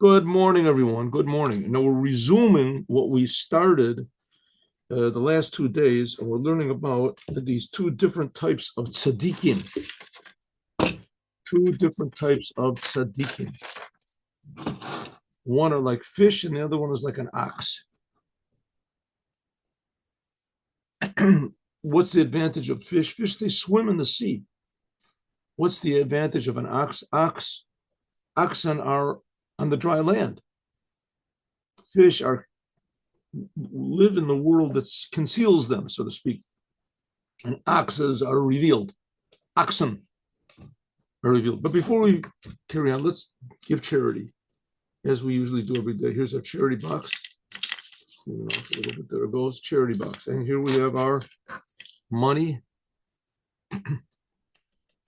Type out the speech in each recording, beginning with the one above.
Good morning, everyone. Good morning. Now we're resuming what we started the last 2 days, and we're learning about these two different types of tzadikim. Two different types of tzadikim. One are like fish, and the other one is like an ox. What's the advantage of fish? Fish, they swim in the sea. What's the advantage of an ox? Oxen are on the dry land. Fish live in the world that conceals them, so to speak. And oxes are revealed. Oxen are revealed. But before we carry on, let's give charity, as we usually do every day. Here's our charity box. A little bit, there it goes, charity box. And here we have our money.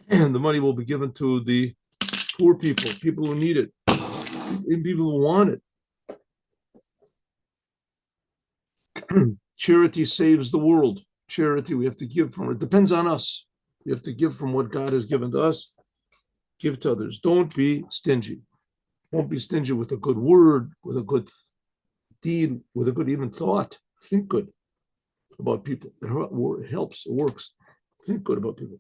And the money will be given to the poor people, people who need it, and people who want it. Charity saves the world. Charity, we have to give from it. Depends on us. We have to give from what God has given to us. Give to others. Don't be stingy. Don't be stingy with a good word, with a good deed, with a good even thought. Think good about people. It helps. It works. Think good about people.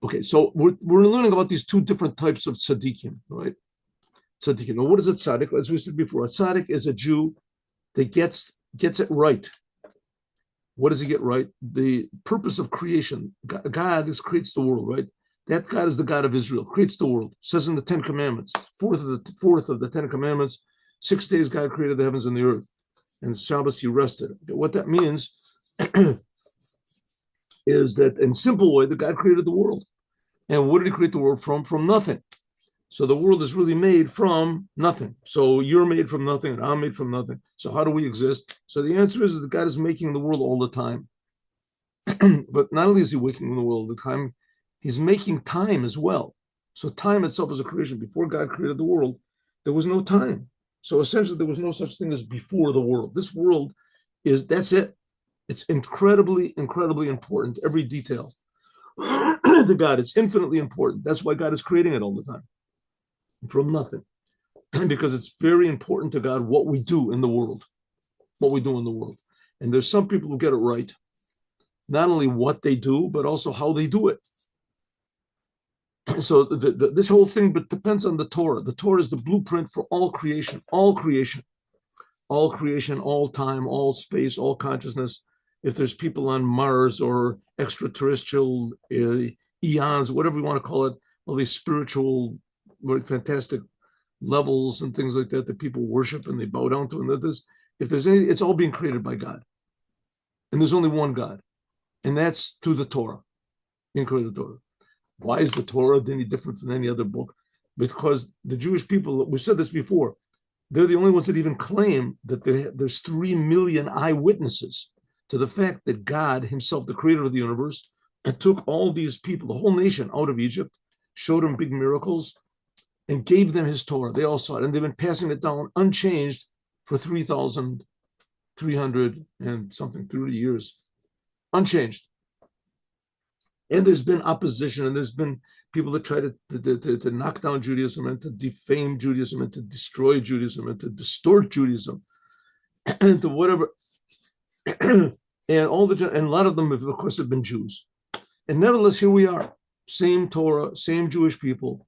Okay, so we're learning about these two different types of tzadikim, right? Tzadikim. Now, what is a tzaddik? As we said before, a tzaddik is a Jew that gets it right. What does he get right? The purpose of creation. God creates the world, right? That God is the God of Israel, creates the world. It says in the Ten Commandments, fourth of the Ten Commandments, 6 days God created the heavens and the earth, and Shabbos he rested. What that means is that, in simple way, that God created the world. And what did he create the world from? From nothing. So the world is really made from nothing. So you're made from nothing, and I'm made from nothing. So how do we exist? So the answer is that God is making the world all the time. But not only is he making the world all the time, he's making time as well. So time itself is a creation. Before God created the world, there was no time. So essentially, there was no such thing as before the world. This world that's it. It's incredibly, incredibly important, every detail to God. It's infinitely important. That's why God is creating it all the time. From nothing. Because it's very important to God what we do in the world. What we do in the world. And there's some people who get it right. Not only what they do, but also how they do it. So this whole thing depends on the Torah. The Torah is the blueprint for all creation. All creation. All creation, all time, all space, all consciousness. If there's people on Mars or extraterrestrial eons, whatever you want to call it, all these spiritual, fantastic levels and things like that people worship and they bow down to, and if there's any, it's all being created by God. And there's only one God. And that's through the Torah, being created Torah. Why is the Torah any different from any other book? Because the Jewish people, we said this before, they're the only ones that even claim that there's 3 million eyewitnesses to the fact that God himself, the creator of the universe, took all these people, the whole nation, out of Egypt, showed them big miracles, and gave them his Torah. They all saw it, and they've been passing it down unchanged for 3,300 and something, 30 years, unchanged. And there's been opposition, and there's been people that try to knock down Judaism and to defame Judaism and to destroy Judaism and to distort Judaism and to whatever. And a lot of them, of course, have been Jews. And nevertheless, here we are, same Torah, same Jewish people,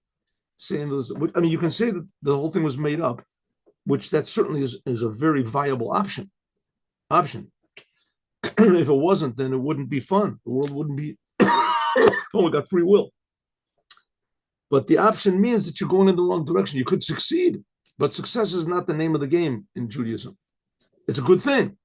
same those. I mean, you can say that the whole thing was made up, which that certainly is a very viable option. If it wasn't, then it wouldn't be fun. The world wouldn't be. Only got free will. But the option means that you're going in the wrong direction. You could succeed, but success is not the name of the game in Judaism. It's a good thing.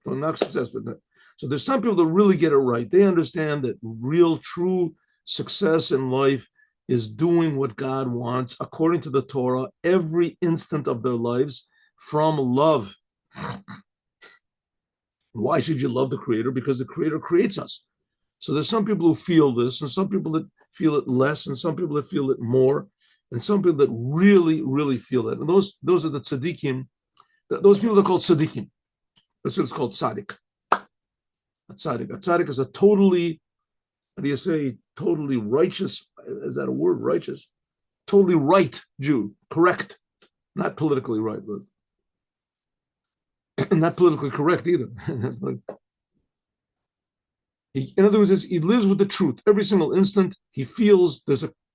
Don't knock success with that. So there's some people that really get it right. They understand that real, true success in life is doing what God wants according to the Torah every instant of their lives from love. Why should you love the Creator? Because the Creator creates us. So there's some people who feel this, and some people that feel it less, and some people that feel it more, and some people that really, really feel it. And those are the tzadikim. Those people are called tzadikim. That's what it's called, tzadik. A tzadik is a totally, how do you say, totally righteous. Is that a word, righteous? Totally right Jew, correct. Not politically right, but not politically correct either. In other words, he lives with the truth. Every single instant, he feels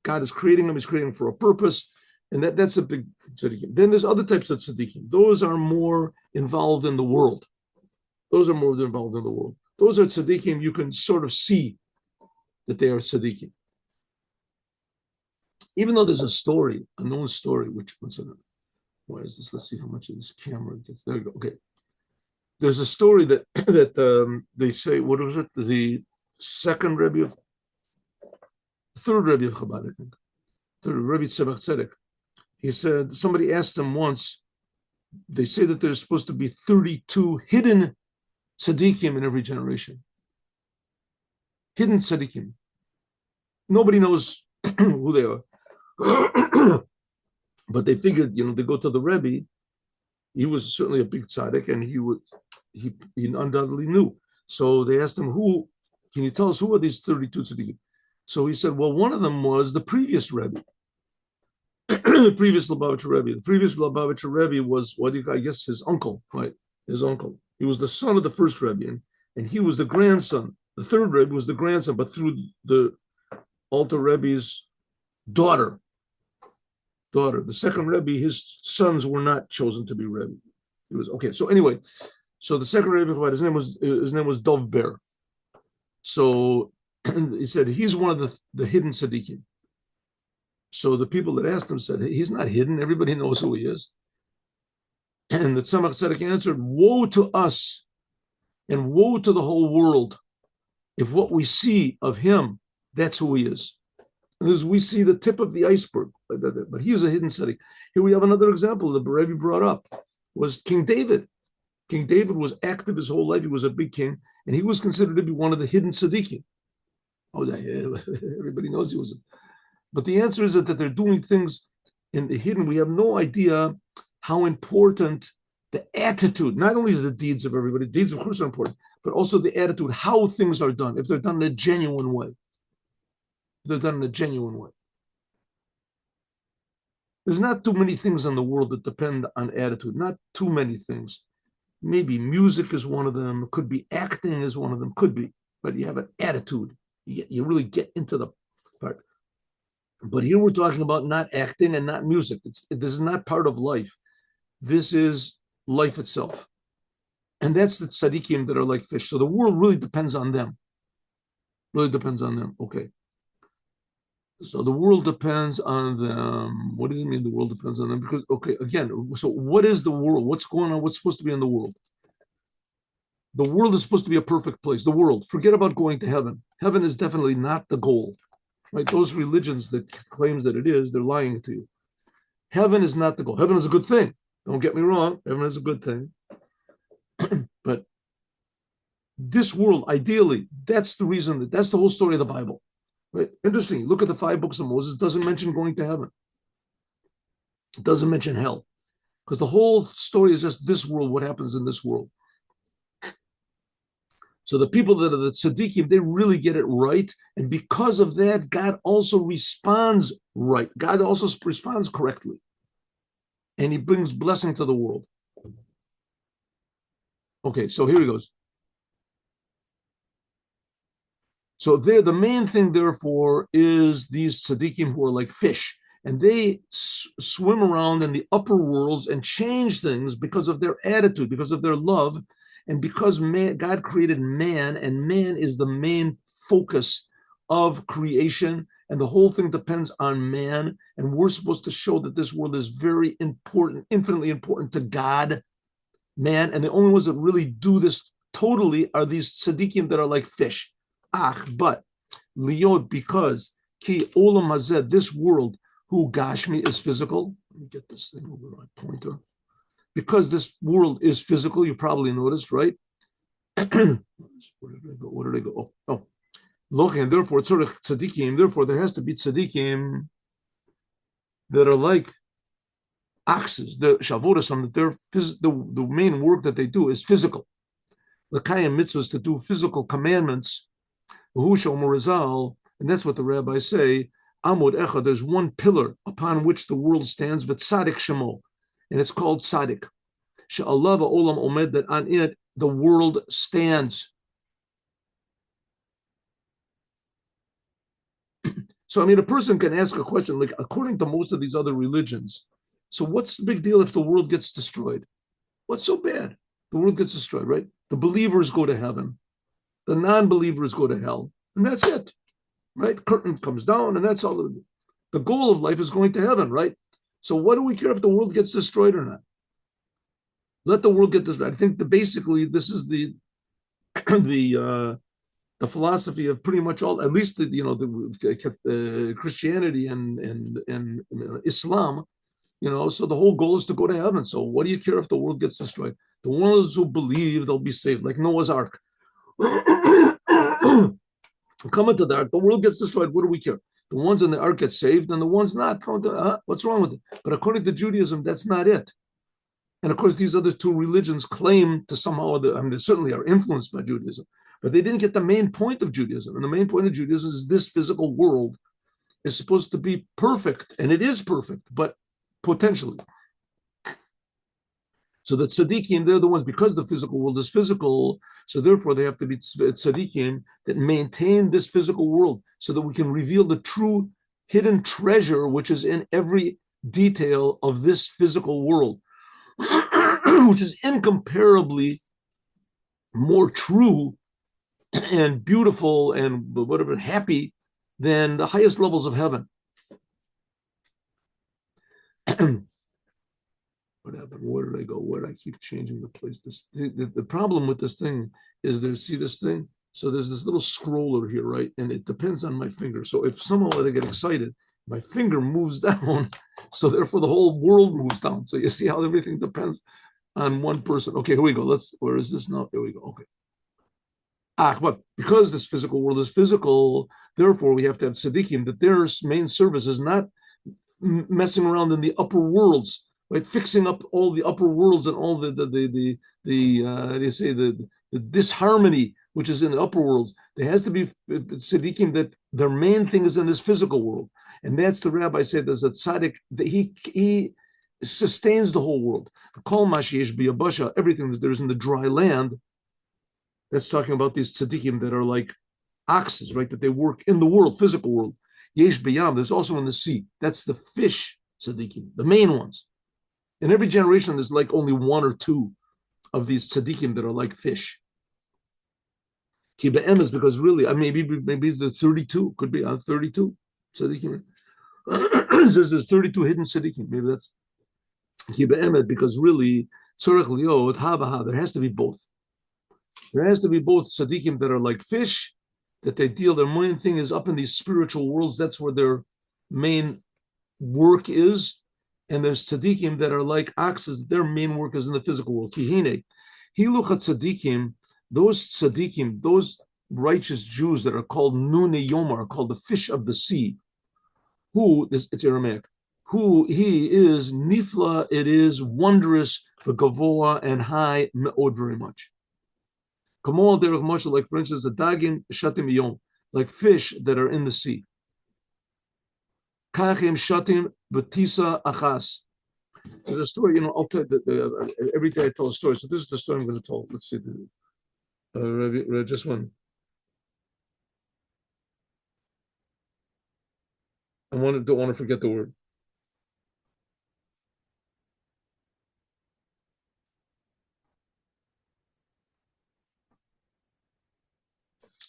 God is creating him. He's creating him for a purpose. And that's a big tzaddikim. Then there's other types of tzaddikim. Those are more involved in the world. Those are tzaddikim you can sort of see that they are tzaddikim. Even though there's a known story, why is this? Let's see how much of this camera gets. There you go. Okay. There's a story that they say, what was it? The third Rebbe of Chabad, I think. The Rebbe Tzemach Tzedek. He said, somebody asked him once, they say that there's supposed to be 32 hidden tzaddikim in every generation. Hidden tzaddikim. Nobody knows who they are. But they figured, they go to the Rebbe. He was certainly a big tzaddik, and he undoubtedly knew. So they asked him, can you tell us who are these 32 tzaddikim? So he said, well, one of them was the previous Rebbe. The previous Lubavitcher Rebbe. The previous Lubavitcher Rebbe was, I guess, his uncle, right? His uncle. He was the son of the first Rebbe, and he was the grandson. The third Rebbe was the grandson, but through the Alter Rebbe's daughter. The second Rebbe, his sons were not chosen to be Rebbe. He was okay. So anyway, the second Rebbe, his name was Dov Ber. So he said he's one of the hidden tzaddikim. So the people that asked him said, he's not hidden. Everybody knows who he is. And the Tzemach Tzedek answered, woe to us and woe to the whole world if what we see of him, that's who he is. And as we see the tip of the iceberg, but he is a hidden tzaddik. Here we have another example the Rebbe brought up, was King David. King David was active his whole life. He was a big king, and he was considered to be one of the hidden tzaddikim. Oh, everybody knows he was. But the answer is that they're doing things in the hidden. We have no idea how important the attitude, not only the deeds of everybody, deeds of course are important, but also the attitude, how things are done, if they're done in a genuine way. There's not too many things in the world that depend on attitude, not too many things. Maybe music is one of them, could be acting is one of them, could be, but you have an attitude. You really get into the part. But here we're talking about not acting and not music. This is not part of life. This is life itself. And that's the tzaddikim that are like fish. So the world really depends on them. Okay. So the world depends on them. What does it mean the world depends on them? Because, okay, again, so what is the world? What's going on? What's supposed to be in the world? The world is supposed to be a perfect place. The world. Forget about going to heaven. Heaven is definitely not the goal. Right? Those religions that claims that it is, they're lying to you. Heaven is not the goal. Heaven is a good thing. Don't get me wrong. Heaven is a good thing. But this world, ideally, that's the reason, that's the whole story of the Bible. Right? Interesting. Look at the 5 books of Moses. It doesn't mention going to heaven. It doesn't mention hell. Because the whole story is just this world, what happens in this world. So the people that are the tzaddikim, they really get it right. And because of that, God also responds right. God also responds correctly. And he brings blessing to the world. Okay, so here he goes. So there, the main thing, therefore, is these tzaddikim who are like fish. And they swim around in the upper worlds and change things because of their attitude, because of their love. And because God created man, and man is the main focus of creation, and the whole thing depends on man, and we're supposed to show that this world is very important, infinitely important to God, man, and the only ones that really do this totally are these tzaddikim that are like fish. But liot, because ki olam hazeh, this world, who gashmi is physical. Let me get this thing over my pointer. Because this world is physical, you probably noticed, right? Where did I go? Oh. Look, and therefore, it's sort of tzaddikim. Therefore, there has to be tzaddikim that are like oxes, the shavodasam, that the main work that they do is physical. The kayam mitzvahs to do physical commandments. Who shall morizal, And that's what the rabbis say. Amud Echad, there's one pillar upon which the world stands, V'tzadik Shemo, and it's called Tzadik. She'alav Olam Omed, that on it the world stands. So, I mean, a person can ask a question, like, according to most of these other religions, so what's the big deal if the world gets destroyed? What's so bad? The world gets destroyed, right? The believers go to heaven. The non-believers go to hell. And that's it, right? Curtain comes down, and that's all. The goal of life is going to heaven, right? So what do we care if the world gets destroyed or not? Let the world get destroyed. I think that basically this is the the philosophy of pretty much all, at least the Christianity and Islam, so the whole goal is to go to heaven. So what do you care if the world gets destroyed? The ones who believe, they'll be saved, like Noah's Ark. Come into the ark, the world gets destroyed. What do we care? The ones in the ark get saved, and the ones not. What's wrong with it? But according to Judaism, that's not it. And of course, these other two religions claim to somehow, they certainly are influenced by Judaism, but they didn't get the main point of Judaism. And the main point of Judaism is this physical world is supposed to be perfect, and it is perfect, but potentially. So the tzaddikim, they're the ones, because the physical world is physical, so therefore they have to be tzaddikim that maintain this physical world so that we can reveal the true hidden treasure which is in every detail of this physical world, which is incomparably more true and beautiful and whatever, happy than the highest levels of heaven. What happened? Where did I go? Where did I keep changing the place? The problem with this thing is see this thing? So there's this little scroller here, right? And it depends on my finger. So if somehow I get excited, my finger moves down. So therefore the whole world moves down. So you see how everything depends on one person. Okay, here we go. Where is this now? Here we go. Okay. But because this physical world is physical, therefore we have to have tzaddikim, that their main service is not messing around in the upper worlds, right? Fixing up all the upper worlds and all the disharmony which is in the upper worlds. There has to be tzaddikim that their main thing is in this physical world, and that's the rabbi said. There's a tzaddik that he sustains the whole world. Kol mashiyesh biyabasha, everything that there is in the dry land. That's talking about these tzaddikim that are like oxes, right? That they work in the world, physical world. Yesh biyam, there's also in the sea. That's the fish tzaddikim, the main ones. In every generation, there's like only one or two of these tzaddikim that are like fish. Ki be'em is because really, maybe it's the 32, could be 32 tzaddikim. There's 32 hidden tzaddikim. Maybe that's ki be'em because really, tzorech liot havaha, there has to be both. There has to be both tzaddikim that are like fish, that their main thing is up in these spiritual worlds. That's where their main work is. And there's tzaddikim that are like oxes. Their main work is in the physical world. Kihine, hilucha tzaddikim, those righteous Jews that are called Nune Yomar, called the fish of the sea. It's Aramaic. Who he is nifla, it is wondrous, gavoa and high, me'od, very much. Kamal derech Moshe, like for instance, the dagim shatim yom, like fish that are in the sea. Kachim shatim batisa achas. There's a story, I'll tell every day I tell a story. So this is the story I'm going to tell. Let's see, just one. Don't want to forget the word.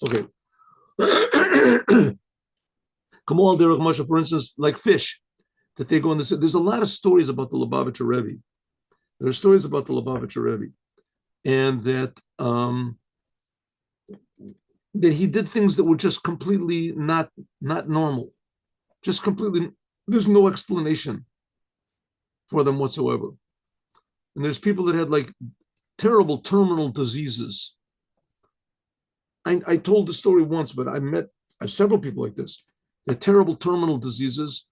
Okay. Kamal derech Moshe, for instance, like fish that they go in the sea. There's a lot of stories about the Lubavitcher Rebbe. There are stories about the Lubavitcher Rebbe, and that he did things that were just completely not normal, just completely. There's no explanation for them whatsoever. And there's people that had like terrible terminal diseases. I told the story once, but I met several people like this. They're terrible terminal diseases,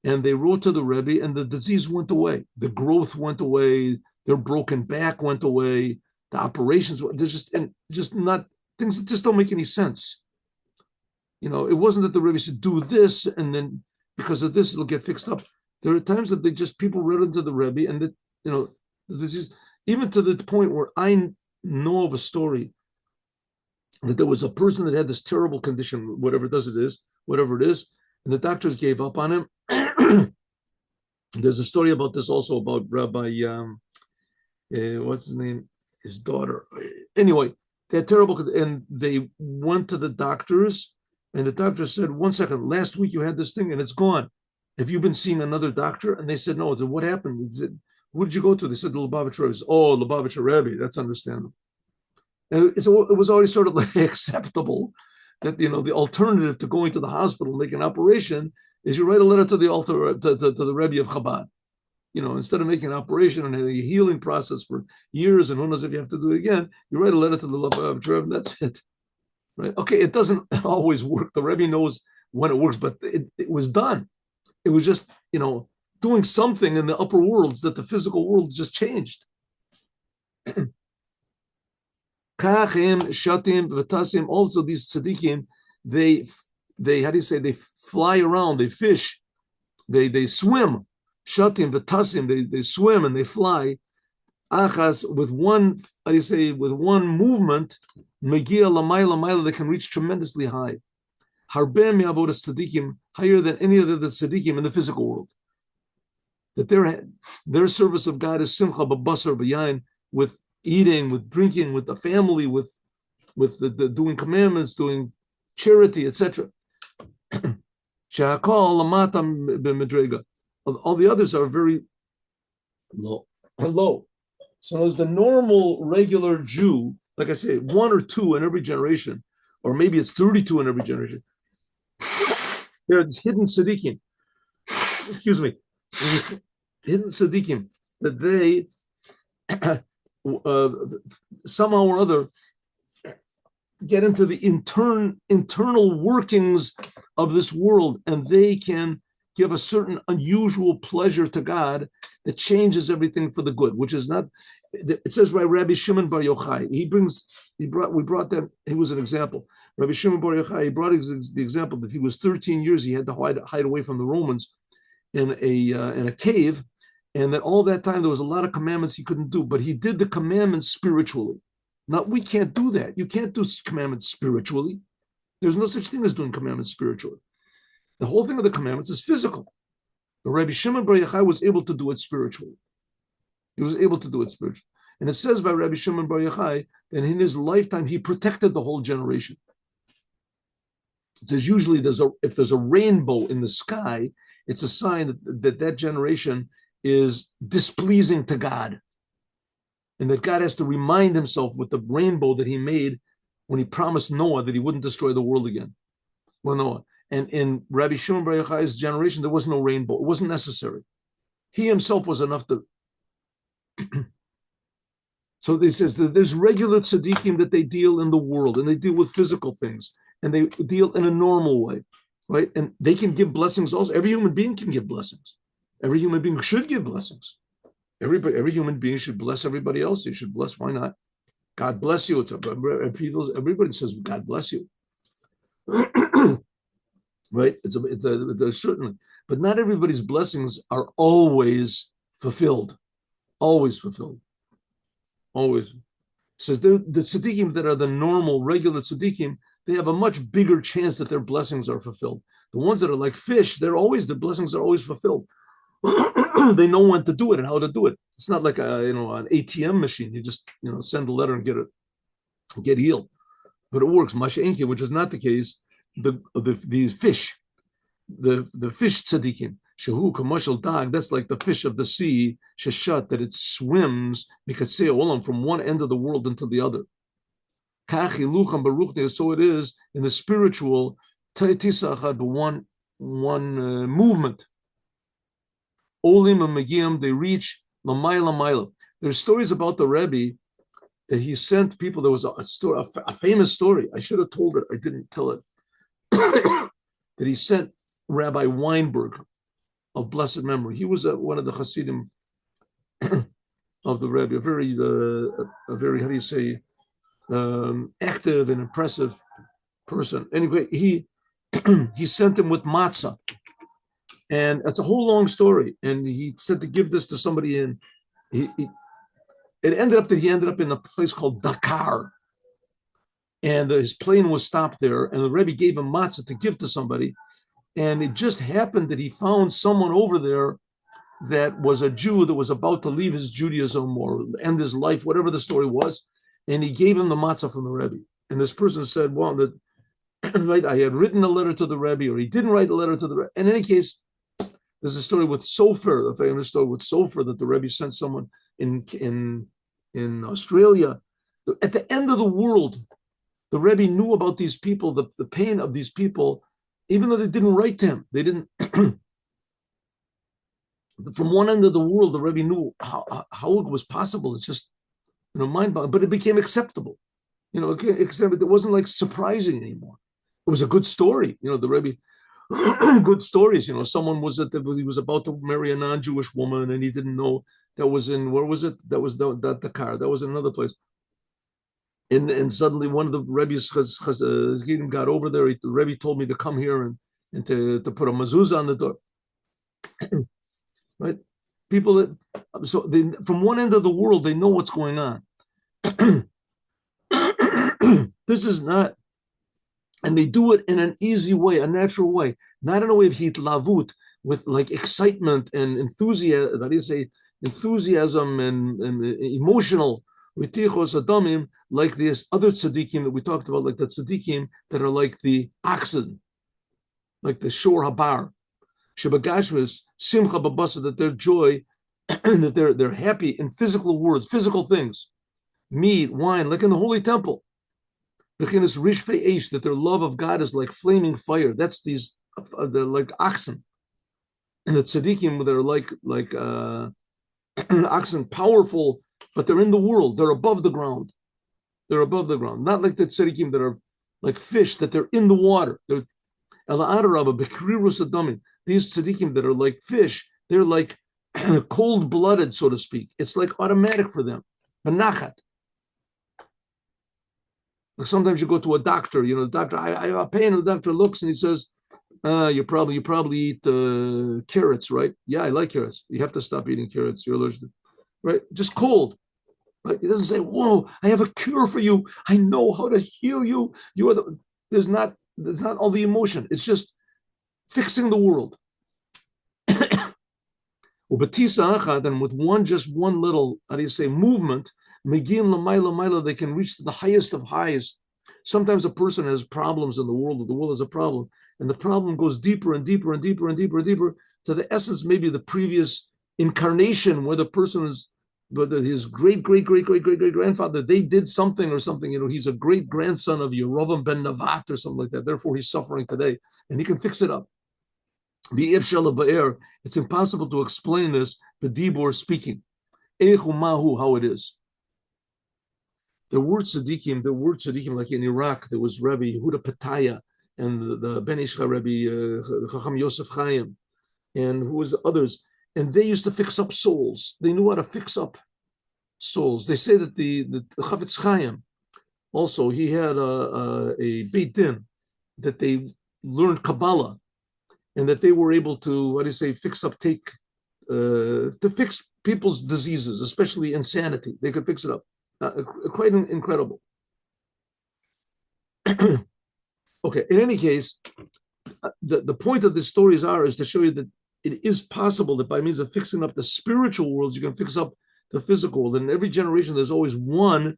and they wrote to the Rebbe, and the disease went away. The growth went away. Their broken back went away. The operations, there's just not things that just don't make any sense. it wasn't that the Rebbe said, do this, and then because of this, it'll get fixed up. There are times that people read into the Rebbe, and that, this is even to the point where I know of a story that there was a person that had this terrible condition, whatever it is, and the doctors gave up on him. There's a story about this also about Rabbi, what's his name? His daughter. Anyway, they had terrible, and they went to the doctors, and the doctor said, 1 second, last week you had this thing and it's gone. Have you been seeing another doctor? And they said, no. Said, what happened? He said, who did you go to? They said, the Lubavitcher Rebbe. Oh, Lubavitcher Rebbe, that's understandable. And it was already sort of like acceptable that, the alternative to going to the hospital, making an operation, is you write a letter to the the Rebbe of Chabad. Instead of making an operation and a healing process for years, and who knows if you have to do it again, you write a letter to the Lubavitcher Rebbe, and that's it. Right? Okay, it doesn't always work. The Rebbe knows when it works, but it was done. It was just, doing something in the upper worlds that the physical world just changed. Kachim, Shatim, Vatasim, also these tzadikim, they how do you say, they fly around, they fish, they swim. Shatim, Vatasim, they swim and they fly. Achas, with one, how do you say, with one movement, Megia Lamayla, they can reach tremendously high. Harbem Yavod tzadikim, higher than any other the tzadikim in the physical world. That their service of God is simcha b'basar b'yayin, with eating, with drinking, with the family, with the doing commandments, doing charity, etc. Shehakol lamata b'medrega. All the others are very low. So as the normal, regular Jew, like I say, 1 or 2 in every generation, or maybe it's 32 in every generation, there's hidden tzaddikim. Excuse me. Hidden tzaddikim that they somehow or other get into the internal workings of this world, and they can give a certain unusual pleasure to God that changes everything for the good, which is not. It says by Rabbi Shimon Bar Yochai. We brought that. He was an example. Rabbi Shimon Bar Yochai. He brought the example that he was 13 years. He had to hide away from the Romans in a cave, and that all that time there was a lot of commandments he couldn't do, but he did the commandments spiritually. Now we can't do that. You can't do commandments spiritually. There's no such thing as doing commandments spiritually. The whole thing of the commandments is physical. But Rabbi Shimon Bar Yochai was able to do it spiritually. He was able to do it spiritually. And it says by Rabbi Shimon Bar Yochai that in his lifetime he protected the whole generation. It says usually if there's a rainbow in the sky, it's a sign that generation is displeasing to God. And that God has to remind himself with the rainbow that he made when he promised Noah that he wouldn't destroy the world again. Well, Noah. And in Rabbi Shimon Bar Yochai's generation, there was no rainbow. It wasn't necessary. He himself was enough to. So he says that there's regular tzaddikim that they deal in the world, and they deal with physical things, and they deal in a normal way, right? And they can give blessings also. Every human being can give blessings. Every human being should give blessings. Every human being should bless everybody else. You should bless. Why not? God bless you. Everybody says God bless you. Right? It's certainly, but not everybody's blessings are always fulfilled. Always fulfilled. Always. So the tzaddikim that are the normal, regular tzaddikim, they have a much bigger chance that their blessings are fulfilled. The ones that are like fish, the blessings are always fulfilled. They know when to do it and how to do it. It's not like an ATM machine. You just send a letter and get healed. But it works. Moshiach, which is not the case. The fish, the fish tzaddikim, shehu kamashal dag, that's like the fish of the sea, sheshat, that it swims because from one end of the world into the other. So it is in the spiritual one movement. Olim and Megiyam, they reach Lamayla. There's stories about the Rebbe that he sent people. There was a story, a famous story. I should have told it. I didn't tell it. That he sent Rabbi Weinberg of blessed memory. He was one of the Hasidim of the Rebbe, a very how do you say, active and impressive person. Anyway, he he sent him with matzah. And it's a whole long story. And he said to give this to somebody, and it ended up that he ended up in a place called Dakar. And his plane was stopped there, and the Rebbe gave him matzah to give to somebody. And it just happened that he found someone over there that was a Jew that was about to leave his Judaism or end his life, whatever the story was. And he gave him the matzah from the Rebbe. And this person said, well, that right, I had written a letter to the Rebbe, or he didn't write a letter to the Rebbe. In any case, there's a story with Sofer, the famous story with Sofer, that the Rebbe sent someone in Australia. At the end of the world, the Rebbe knew about these people, the pain of these people, even though they didn't write to him. They didn't. From one end of the world, the Rebbe knew how it was possible. It's just, mind-boggling. But it became acceptable. Except it wasn't like surprising anymore. It was a good story. The Rebbe, good stories. Someone was he was about to marry a non-Jewish woman, and he didn't know. That was in, where was it? That was the car. That was in another place. And suddenly one of the Rebbe's got over there. The Rebbe told me to come here and to put a mezuzah on the door. Right? People that from one end of the world, they know what's going on. This is not, and they do it in an easy way, a natural way, not in a way of hitlavut, with like excitement and enthusiasm. That is, enthusiasm and emotional ritichos adamim, like this other tzadikim that we talked about, like the tzadikim that are like the oxen, like the shor habar, shebagashmis simcha babasa, that their joy, that they're happy in physical words, physical things, meat, wine, like in the holy temple. That their love of God is like flaming fire. That's these they're like oxen, and the tzaddikim, they're like oxen, powerful, but they're in the world. They're above the ground. They're above the ground, not like the tzaddikim that are like fish, that they're in the water. They're these tzaddikim that are like fish. They're like cold-blooded, so to speak. It's like automatic for them. Benachat. Like sometimes you go to a doctor, the doctor, I have a pain, and the doctor looks and he says, you probably eat carrots, right? Yeah, I like carrots. You have to stop eating carrots. You're allergic, right? Just cold. Right? He doesn't say, whoa, I have a cure for you. I know how to heal you. There's not all the emotion. It's just fixing the world. And with one little, movement, they can reach to the highest of highs. Sometimes a person has problems in the world has a problem, and the problem goes deeper and deeper and deeper and deeper and deeper to the essence, maybe the previous incarnation, where the person is, whether his great grandfather, they did something or something, he's a great grandson of Yerovam ben Navat or something like that. Therefore, he's suffering today, and he can fix it up. It's impossible to explain this, but Dibor speaking. How it is. The word tzaddikim, like in Iraq, there was Rabbi Yehuda Pataya and the Ben Ishcha Rabbi Chacham Yosef Chaim, and who was the others, and they used to fix up souls. They knew how to fix up souls. They say that the Chavetz Chaim, also, he had a Beit Din, that they learned Kabbalah, and that they were able to, fix up, to fix people's diseases, especially insanity. They could fix it up. Quite incredible. Okay, in any case, the point of this story is to show you that it is possible that by means of fixing up the spiritual worlds, you can fix up the physical world. And in every generation, there's always two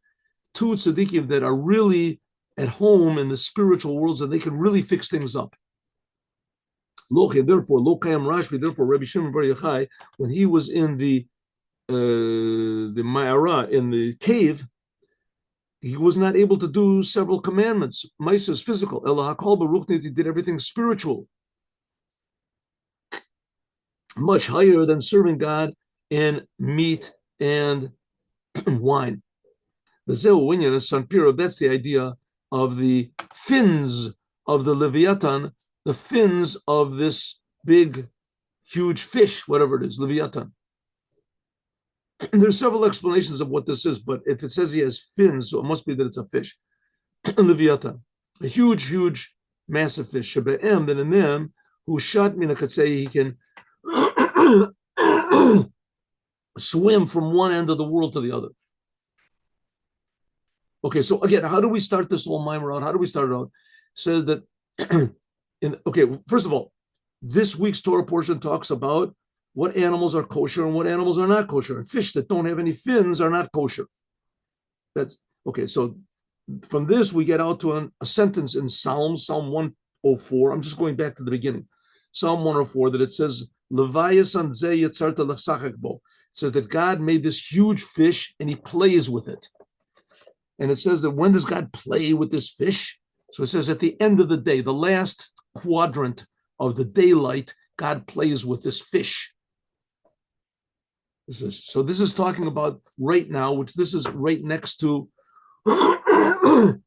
tzaddikim that are really at home in the spiritual worlds, and they can really fix things up. Therefore, Rabbi Shimon Bar Yochai, when he was in the Ma'ara, in the cave, he was not able to do several commandments. Maisa is physical. Ela Hakol Baruch, he did everything spiritual, much higher than serving God in meat and wine. That's the idea of the fins of the Leviathan, the fins of this big, huge fish, whatever it is, Leviathan. There's several explanations of what this is, but if it says he has fins, so it must be that it's a fish. Leviathan, a huge massive fish. Shebe'em, then in them, who shut mina could say he can swim from one end of the world to the other. Okay, so again, how do we start this whole mimer out? How do we start it out? Says that first of all, this week's Torah portion talks about what animals are kosher and what animals are not kosher. And fish that don't have any fins are not kosher. That's okay. So from this, we get out to a sentence in Psalm 104. I'm just going back to the beginning. Psalm 104, that it says, it says that God made this huge fish and he plays with it. And it says that when does God play with this fish? So it says at the end of the day, the last quadrant of the daylight, God plays with this fish. This is talking about right now, which this is right next to, I'm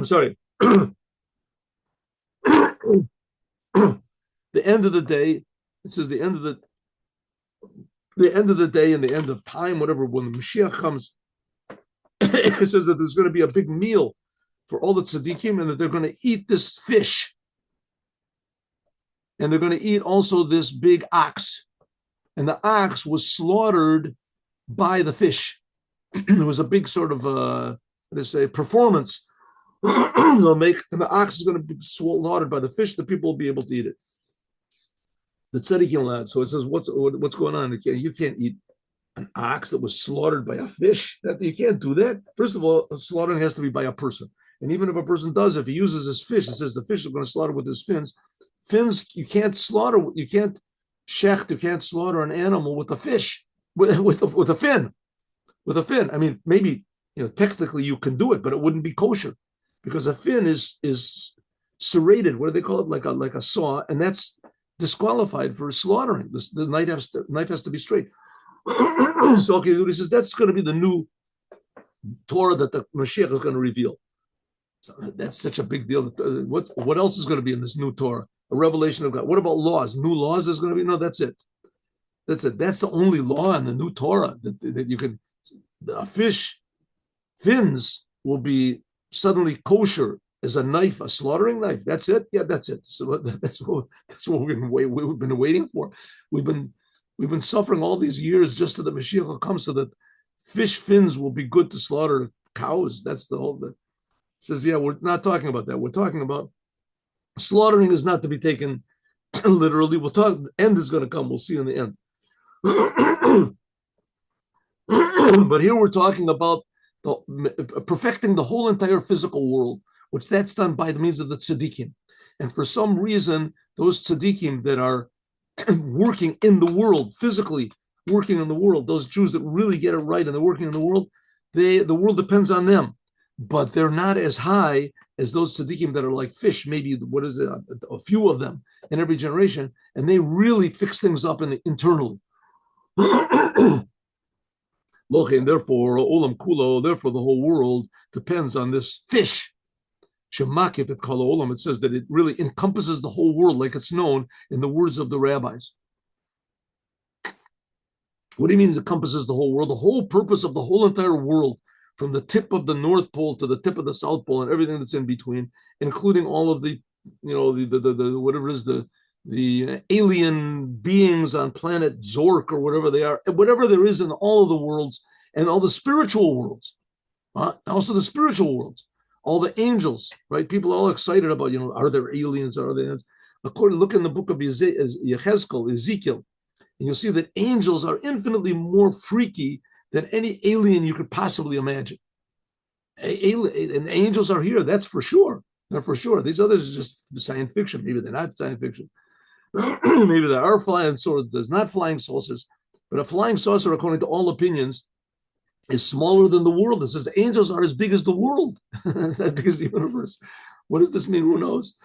sorry, the end of the day. It says the end of the day and the end of time, whatever, when the Moshiach comes, it says that there's going to be a big meal for all the tzaddikim and that they're going to eat this fish. And they're going to eat also this big ox. And the ox was slaughtered by the fish. It was a big sort of, performance. They'll make, and the ox is going to be slaughtered by the fish. The people will be able to eat it. The tzaddikim lad. So it says, what's going on? You can't eat an ox that was slaughtered by a fish. You can't do that. First of all, slaughtering has to be by a person. And even if a person does, if he uses his fish, it says the fish is going to slaughter with his fins. Fins, you can't slaughter. You can't slaughter an animal with a fish, with a fin. With a fin. I mean, maybe technically you can do it, but it wouldn't be kosher because a fin is serrated. What do they call it? Like a saw, and that's disqualified for slaughtering. The knife has to be straight. So okay, he says that's going to be the new Torah that the Moshiach is going to reveal. So that's such a big deal. What else is going to be in this new Torah? A revelation of God. What about laws? New laws is going to be? No, that's it. That's it. That's the only law in the new Torah that you can. The fins will be suddenly kosher as a knife, a slaughtering knife. That's it. Yeah, that's it. So that's what we've been waiting for. We've been suffering all these years just so the Mashiach will come, so that fish fins will be good to slaughter cows. That's the whole. It says, yeah, we're not talking about that. We're talking about slaughtering is not to be taken literally. We'll talk. The end is going to come. We'll see in the end. But here we're talking about perfecting the whole entire physical world, which that's done by the means of the tzaddikim. And for some reason, those tzaddikim that are working in the world, physically working in the world, those Jews that really get it right and they're working in the world, the world depends on them. But they're not as high as those tzaddikim that are like fish, maybe, a few of them in every generation, and they really fix things up internally. And therefore, olam kulo, therefore the whole world depends on this fish. Shemakif et kol olam. It says that it really encompasses the whole world, like it's known in the words of the rabbis. What do you mean it encompasses the whole world? The whole purpose of the whole entire world, from the tip of the North Pole to the tip of the South Pole and everything that's in between, including all of the whatever is the alien beings on planet Zork or whatever they are, whatever there is in all of the worlds and all the spiritual worlds, also the spiritual worlds, all the angels, right? People are all excited about, are there aliens? Are there aliens? Look in the book of Ezekiel, and you'll see that angels are infinitely more freaky than any alien you could possibly imagine. And angels are here, that's for sure. They're for sure. These others are just science fiction. Maybe they're not science fiction. Maybe there are flying saucers. There's not flying saucers. But a flying saucer, according to all opinions, is smaller than the world. It says angels are as big as the world, as big as the universe. What does this mean? Who knows?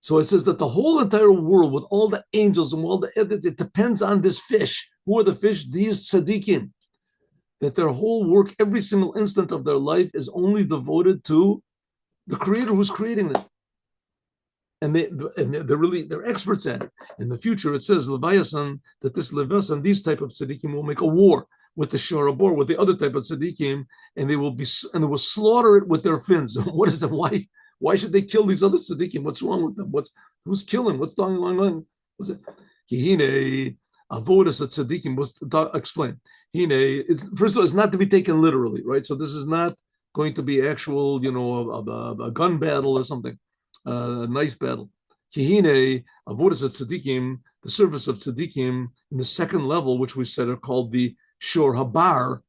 So it says that the whole entire world, with all the angels and all the evidence, it depends on this fish. Who are the fish? These tzaddikim. That their whole work, every single instant of their life, is only devoted to the Creator who's creating them. And they're experts at it. In the future, it says Leviathan, that this Leviathan, these type of tzaddikim will make a war with the shorabor, with the other type of tzaddikim, and they will slaughter it with their fins. What is that? Why should they kill these other tzaddikim? What's wrong with them? Who's killing? What's going on? What's it? Kihine avodas tzaddikim was explained. Hine, first of all, it's not to be taken literally, right? So this is not going to be actual, a gun battle or something, a nice battle. Kihine avodas tzaddikim, the service of tzaddikim in the second level, which we said are called the shor habar.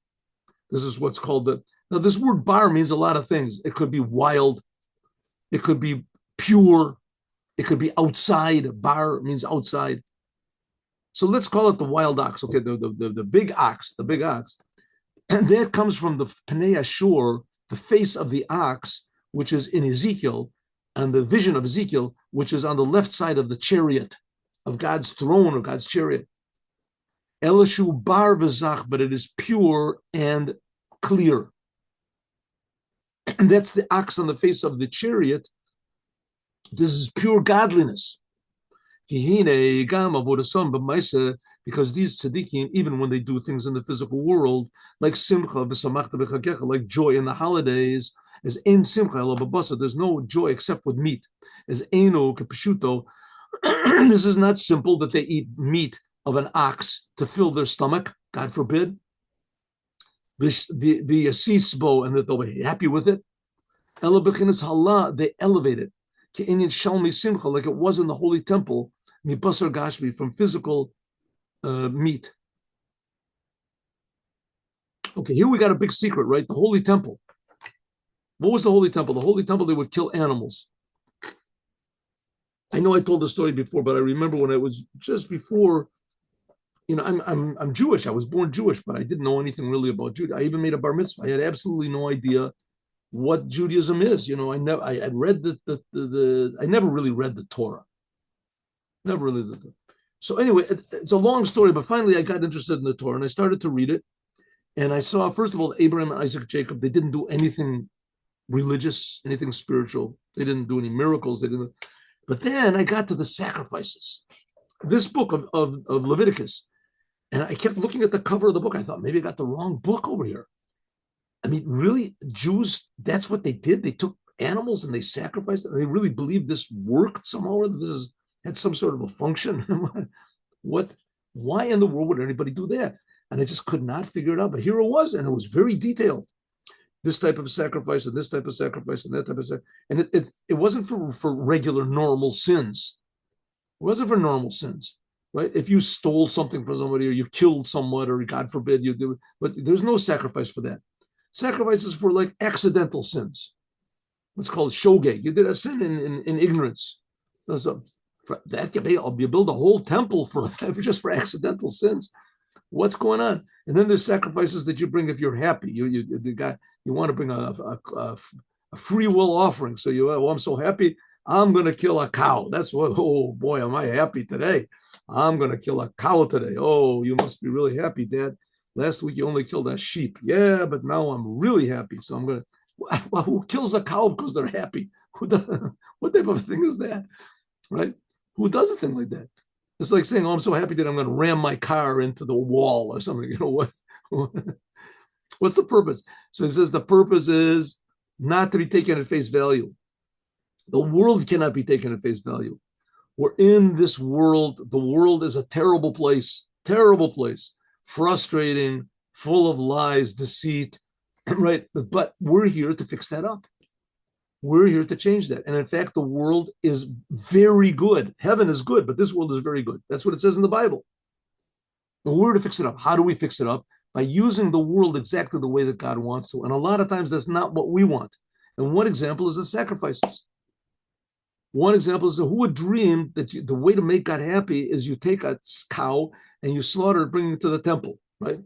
This is what's called now this word bar means a lot of things. It could be wild, it could be pure, it could be outside. Bar means outside. So let's call it the wild ox, okay, the big ox, and that comes from the Pnei Ashur, the face of the ox, which is in Ezekiel, and the vision of Ezekiel, which is on the left side of the chariot, of God's throne, or God's chariot. Elishu bar v'zach, but it is pure and clear. And that's the ox on the face of the chariot. This is pure godliness. Because these tzaddikim, even when they do things in the physical world, like simcha, like joy in the holidays, as ein simcha, there's no joy except with meat. As eino kepshuto, this is not simple that they eat meat of an ox to fill their stomach, God forbid. The yasisbo, and that they'll be happy with it. They elevate it. Like it was in the holy temple, mibasar gashmi, from physical meat. Okay, here we got a big secret, right? The holy temple. What was the holy temple? The holy temple, they would kill animals. I know I told the story before, but I remember when I was just before, I'm Jewish. I was born Jewish, but I didn't know anything really about Judaism. I even made a bar mitzvah. I had absolutely no idea what Judaism is. I read I never really read the Torah. Never really did that. So anyway, it's a long story, but finally I got interested in the Torah and I started to read it. And I saw, first of all, Abraham, Isaac, Jacob, they didn't do anything religious, anything spiritual. They didn't do any miracles. But then I got to the sacrifices. This book of Leviticus. And I kept looking at the cover of the book. I thought, maybe I got the wrong book over here. I mean, really, Jews, that's what they did. They took animals and they sacrificed them. They really believed this worked somehow, or this had some sort of a function. Why in the world would anybody do that? And I just could not figure it out. But here it was, and it was very detailed. This type of sacrifice, and this type of sacrifice, and that type of sacrifice. And it wasn't for regular, normal sins. It wasn't for normal sins, right? If you stole something from somebody, or you killed someone, or God forbid you do it, but there's no sacrifice for that. Sacrifices for like accidental sins. What's called shogeg. You did a sin in ignorance. So for that, you build a whole temple for just for accidental sins. What's going on? And then there's sacrifices that you bring if you're happy. You want to bring a free will offering. So I'm so happy, I'm going to kill a cow. That's what. Oh boy, am I happy today? I'm going to kill a cow today. Oh, you must be really happy, Dad. Last week you only killed a sheep. Yeah, but now I'm really happy. So I'm going to. Well, who kills a cow because they're happy? What type of thing is that, right? Who does a thing like that? It's like saying, "Oh, I'm so happy that I'm going to ram my car into the wall or something." What? What's the purpose? So he says the purpose is not to be taken at face value. The world cannot be taken at face value. We're in this world. The world is a terrible place, frustrating, full of lies, deceit, right? But we're here to fix that up. We're here to change that. And in fact, the world is very good. Heaven is good, but this world is very good. That's what it says in the Bible. And we're to fix it up. How do we fix it up? By using the world exactly the way that God wants to. And a lot of times that's not what we want. And one example is the sacrifices. One example is who would dream that the way to make God happy is you take a cow and you slaughter it, bring it to the temple, right?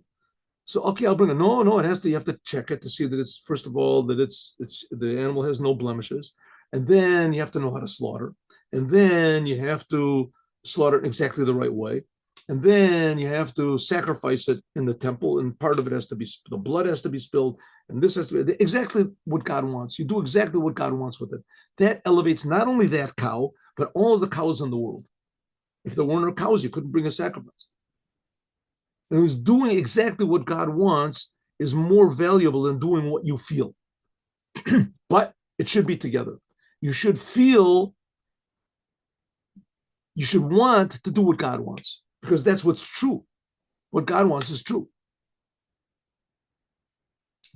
So, okay, I'll bring it. No, it has to, you have to check it to see that it's, first of all, that it's the animal has no blemishes. And then you have to know how to slaughter. And then you have to slaughter it exactly the right way. And then you have to sacrifice it in the temple. And part of it has to be, the blood has to be spilled. And this has to be exactly what God wants. You do exactly what God wants with it. That elevates not only that cow, but all of the cows in the world. If there weren't cows, you couldn't bring a sacrifice. And who's doing exactly what God wants is more valuable than doing what you feel. But it should be together. You should feel, you should want to do what God wants, because that's what's true. What God wants is true.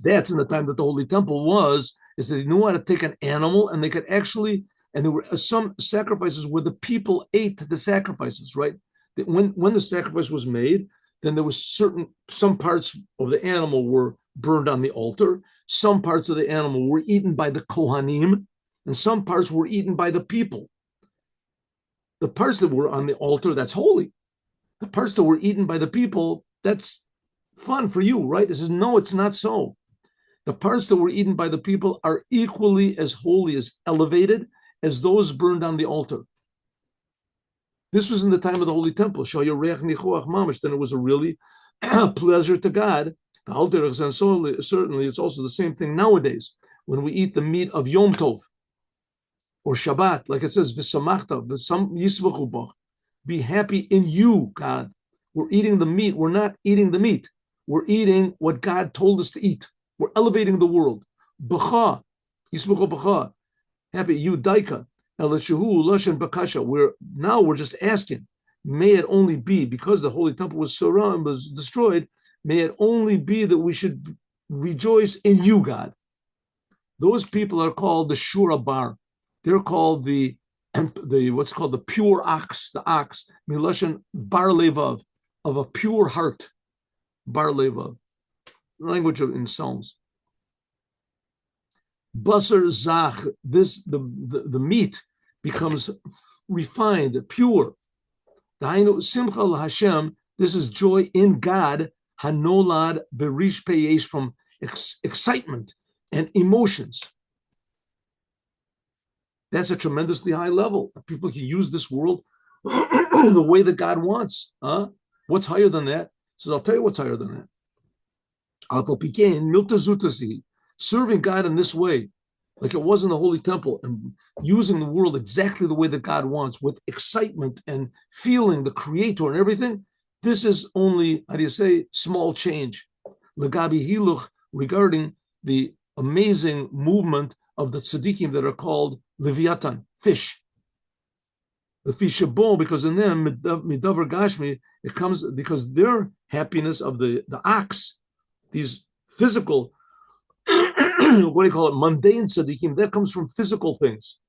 That's in the time that the Holy Temple was, is that they knew how to take an animal and they could actually, and there were some sacrifices where the people ate the sacrifices, right? When the sacrifice was made, then there was some parts of the animal were burned on the altar, some parts of the animal were eaten by the Kohanim, and some parts were eaten by the people. The parts that were on the altar, that's holy. The parts that were eaten by the people, that's fun for you, right? It says, no, it's not so. The parts that were eaten by the people are equally as holy, as elevated, as those burned on the altar. This was in the time of the Holy Temple. Then it was a really pleasure to God. And certainly, it's also the same thing nowadays when we eat the meat of Yom Tov or Shabbat, like it says, be happy in you, God. We're eating the meat. We're not eating the meat. We're eating what God told us to eat. We're elevating the world. B'cha, yismuchu b'cha, happy you, daika. We're just asking, may it only be, because the Holy Temple was destroyed, may it only be that we should rejoice in you, God. Those people are called the Shura Bar. They're called the what's called the pure ox, the ox, Miloshen Bar Levav, of a pure heart. Bar Levav, language in Psalms. Basar Zach, the meat becomes refined, pure. Simcha Hashem, this is joy in God, Hanolad Berish Peyesh, from excitement and emotions. That's a tremendously high level. People can use this world the way that God wants. What's higher than that? So I'll tell you what's higher than that. Serving God in this way, like it was in the Holy Temple, and using the world exactly the way that God wants, with excitement and feeling the Creator and everything, this is only, how do you say, small change. Legabi Hiluch, regarding the amazing movement of the tzadikim that are called Leviathan, fish. The fish bone, because in them, midavar gashmi, it comes because their happiness of the ox, these physical, what do you call it, mundane tzadikim, that comes from physical things.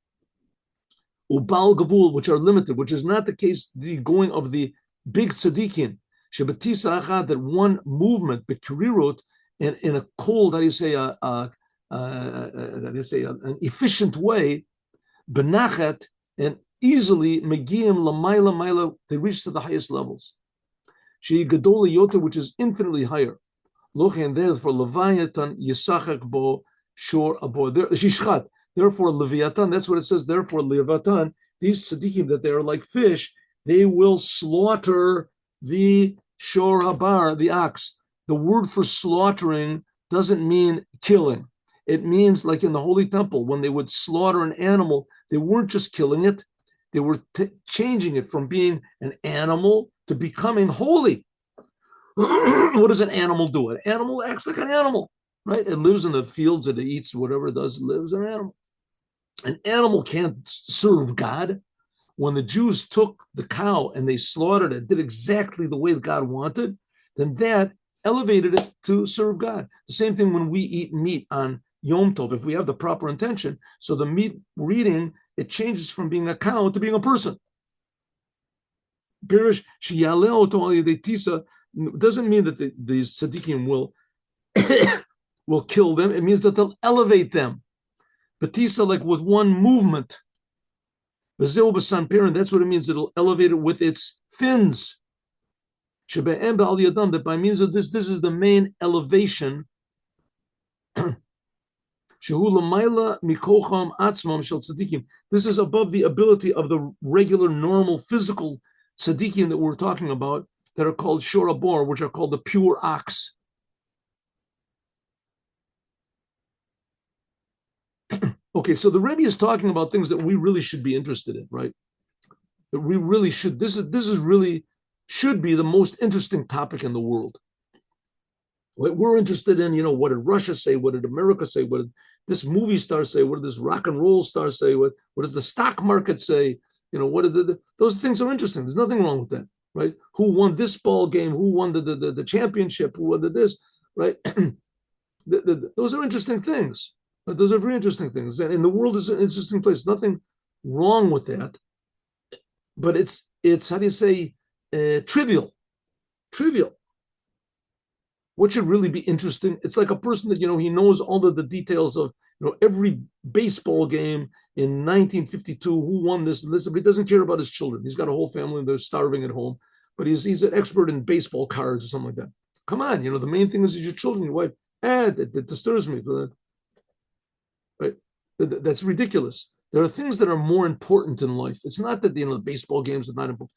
Ubal gavul, which are limited, which is not the case, the going of the big tzadikim. Shebatisa achad, that one movement, bekirirot, in a cold, how do you say, an efficient way, benachet, and easily megiyim lamayla mayla, they reach to the highest levels. She gadol yota, which is infinitely higher. Lochen, therefore leviathan yisachak bo shor abo shishchat. Therefore leviathan, that's what it says. Therefore leviathan, these tzaddikim that they are like fish, they will slaughter the shor habar, the ox. The word for slaughtering doesn't mean killing. It means, like in the Holy Temple, when they would slaughter an animal, they weren't just killing it, they were changing it from being an animal to becoming holy. What does an animal do? An animal acts like an animal, right? It lives in the fields and it eats whatever it does, it lives an animal. An animal can't serve God. When the Jews took the cow and they slaughtered it, did exactly the way that God wanted, then that elevated it to serve God. The same thing when we eat meat on Yom Tov, if we have the proper intention. So the meat we're eating, it changes from being a cow to being a person. Pirish tisa doesn't mean that these tzaddikim will kill them. It means that they'll elevate them. Batisa, like with one movement. That's what it means. It'll elevate it with its fins. That by means of this is the main elevation. This is above the ability of the regular, normal, physical tzaddikim that we're talking about, that are called shor bor, which are called the pure ox. Okay, so the Rebbe is talking about things that we really should be interested in, right? That we really should. This is really should be the most interesting topic in the world. What we're interested in, what did Russia say? What did America say? What did this movie star say? What did this rock and roll star say? What does the stock market say? What did those things are interesting. There's nothing wrong with that, right? Who won this ball game? Who won the championship? Who won this, right? Those are interesting things. Those are very interesting things. And the world is an interesting place. Nothing wrong with that. But it's how do you say, trivial. What should really be interesting? It's like a person that, he knows all of the details of, every baseball game in 1952, who won this and this, but he doesn't care about his children. He's got a whole family and they're starving at home, but he's an expert in baseball cards or something like that. Come on, the main thing is your children, your wife. That disturbs me. Right? That's ridiculous. There are things that are more important in life. It's not that, the baseball games are not important.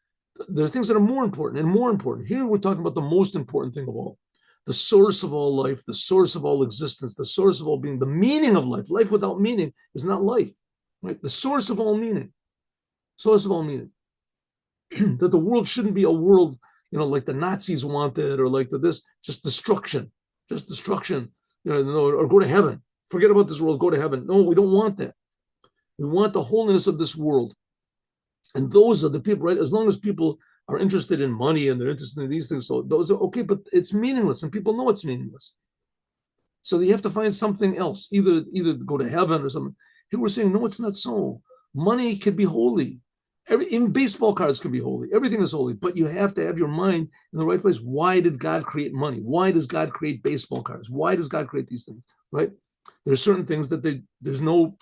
There are things that are more important and more important. Here we're talking about the most important thing of all. The source of all life, the source of all existence, the source of all being, the meaning of life. Life without meaning is not life, right? The source of all meaning. That the world shouldn't be a world, like the Nazis wanted, or like just destruction, or go to heaven. Forget about this world, go to heaven. No, we don't want that. We want the holiness of this world. And those are the people, right? As long as people are interested in money and they're interested in these things, so those are okay, but it's meaningless and people know it's meaningless. So you have to find something else, either go to heaven or something. Here we're saying, no, it's not so. Money can be holy. Even baseball cards can be holy. Everything is holy, but you have to have your mind in the right place. Why did God create money? Why does God create baseball cards? Why does God create these things, right? There's certain things that there's no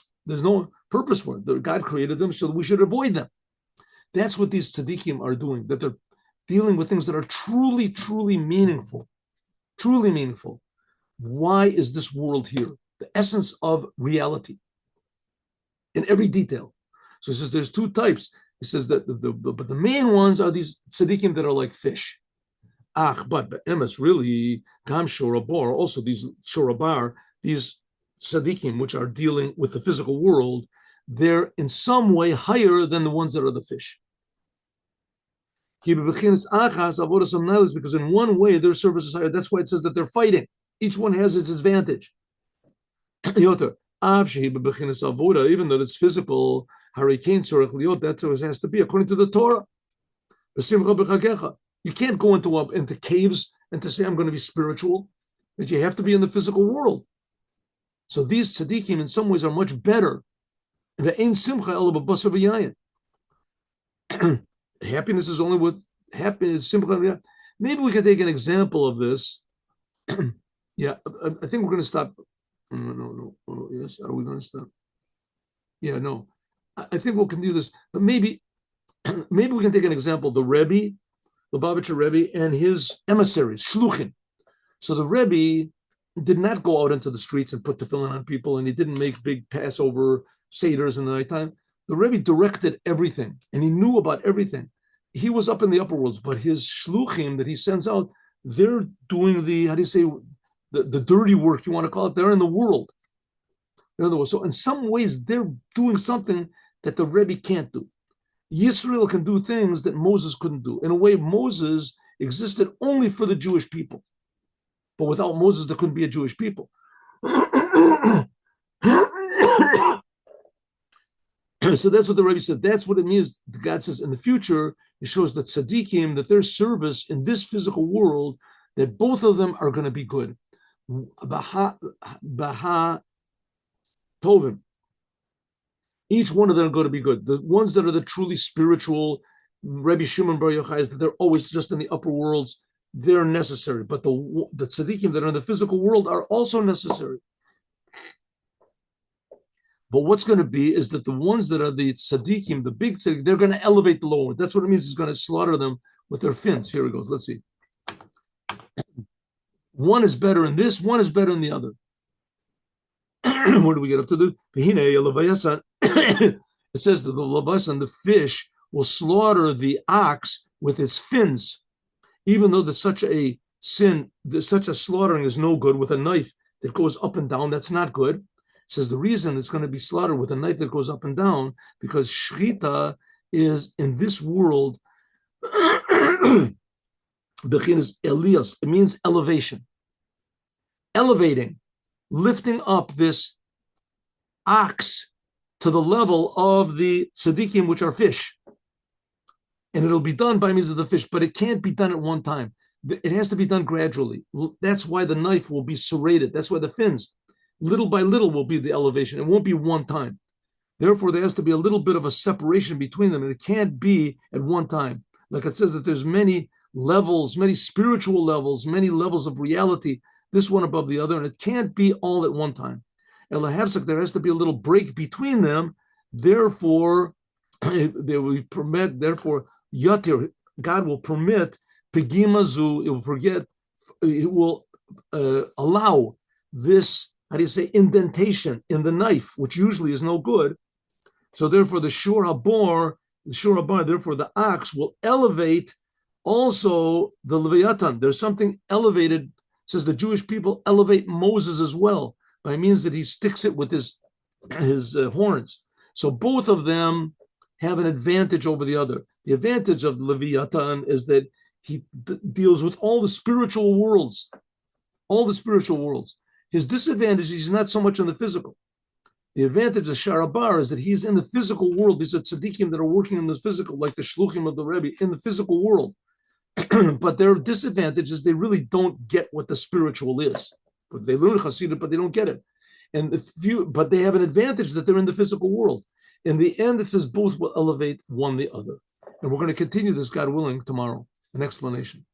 purpose for it. God created them, so we should avoid them. That's what these tzaddikim are doing, that they're dealing with things that are truly, truly meaningful. Truly meaningful. Why is this world here? The essence of reality in every detail. So he says there's two types. He says that but the main ones are these tzaddikim that are like fish. But emes, really, gam shorabar, also these shorabar, these tzaddikim, which are dealing with the physical world, they're in some way higher than the ones that are the fish. Because in one way their service is higher. That's why it says that they're fighting. Each one has its advantage. Even though it's physical, that's what it has to be according to the Torah. You can't go into caves and to say I'm going to be spiritual, but you have to be in the physical world. So these tzaddikim in some ways are much better. Happiness is only what happiness simcha. Maybe we can take an example of this. Yeah, I think we're going to stop. No. Yes, are we going to stop? Yeah, no. I think we can do this, but maybe we can take an example. The Rebbe, the Lubavitcher Rebbe, and his emissaries, shluchim. So the Rebbe did not go out into the streets and put tefillin on people, and he didn't make big Passover seders in the nighttime. The Rebbe directed everything, and he knew about everything. He was up in the upper worlds, but his shluchim that he sends out, they're doing the dirty work, you want to call it. They're in the world. So in some ways, they're doing something that the Rebbe can't do. Yisrael can do things that Moses couldn't do. In a way, Moses existed only for the Jewish people. But without Moses, there couldn't be a Jewish people. So that's what the Rebbe said. That's what it means. God says in the future, it shows that tzaddikim, that their service in this physical world, that both of them are going to be good. Baha Tovim. Each one of them are going to be good. The ones that are the truly spiritual, Rebbe Shimon Bar Yochai, is that they're always just in the upper worlds. They're necessary. But the tzaddikim that are in the physical world are also necessary. But what's going to be is that the ones that are the tzaddikim, the big tzaddikim, they're going to elevate the lower. That's what it means. He's going to slaughter them with their fins. Here it goes. Let's see. One is better in this, one is better in the other. Where do we get up to? It says that the lavasan, the fish, will slaughter the ox with its fins, even though there's such a slaughtering is no good with a knife that goes up and down. That's not good. It says the reason it's going to be slaughtered with a knife that goes up and down because shchita is in this world Bechinas Elias. It means elevation. Elevating, lifting up this ox to the level of the tzadikim, which are fish. And it'll be done by means of the fish, but it can't be done at one time. It has to be done gradually. That's why the knife will be serrated. That's why the fins, little by little, will be the elevation. It won't be one time. Therefore, there has to be a little bit of a separation between them, and it can't be at one time. Like it says that there's many levels, many spiritual levels, many levels of reality, this one above the other, and it can't be all at one time. And there has to be a little break between them. Therefore, there will permit. Therefore, yatir, God will permit pegimazu. It will allow this. How do you say, indentation in the knife, which usually is no good. So therefore, the shur habar, therefore the ox will elevate also the leviathan. There's something elevated. It says the Jewish people elevate Moses as well by means that he sticks it with his horns. So both of them have an advantage over the other. The advantage of the leviathan is that he deals with all the spiritual worlds, His disadvantage is he's not so much on the physical. The advantage of Sharabar is that he's in the physical world. These are tzaddikim that are working in the physical, like the shluchim of the Rebbe, in the physical world. But their disadvantage is they really don't get what the spiritual is. But they learn Hasidut, but they don't get it. But they have an advantage that they're in the physical world. In the end, it says both will elevate one the other. And we're going to continue this, God willing, tomorrow. An explanation.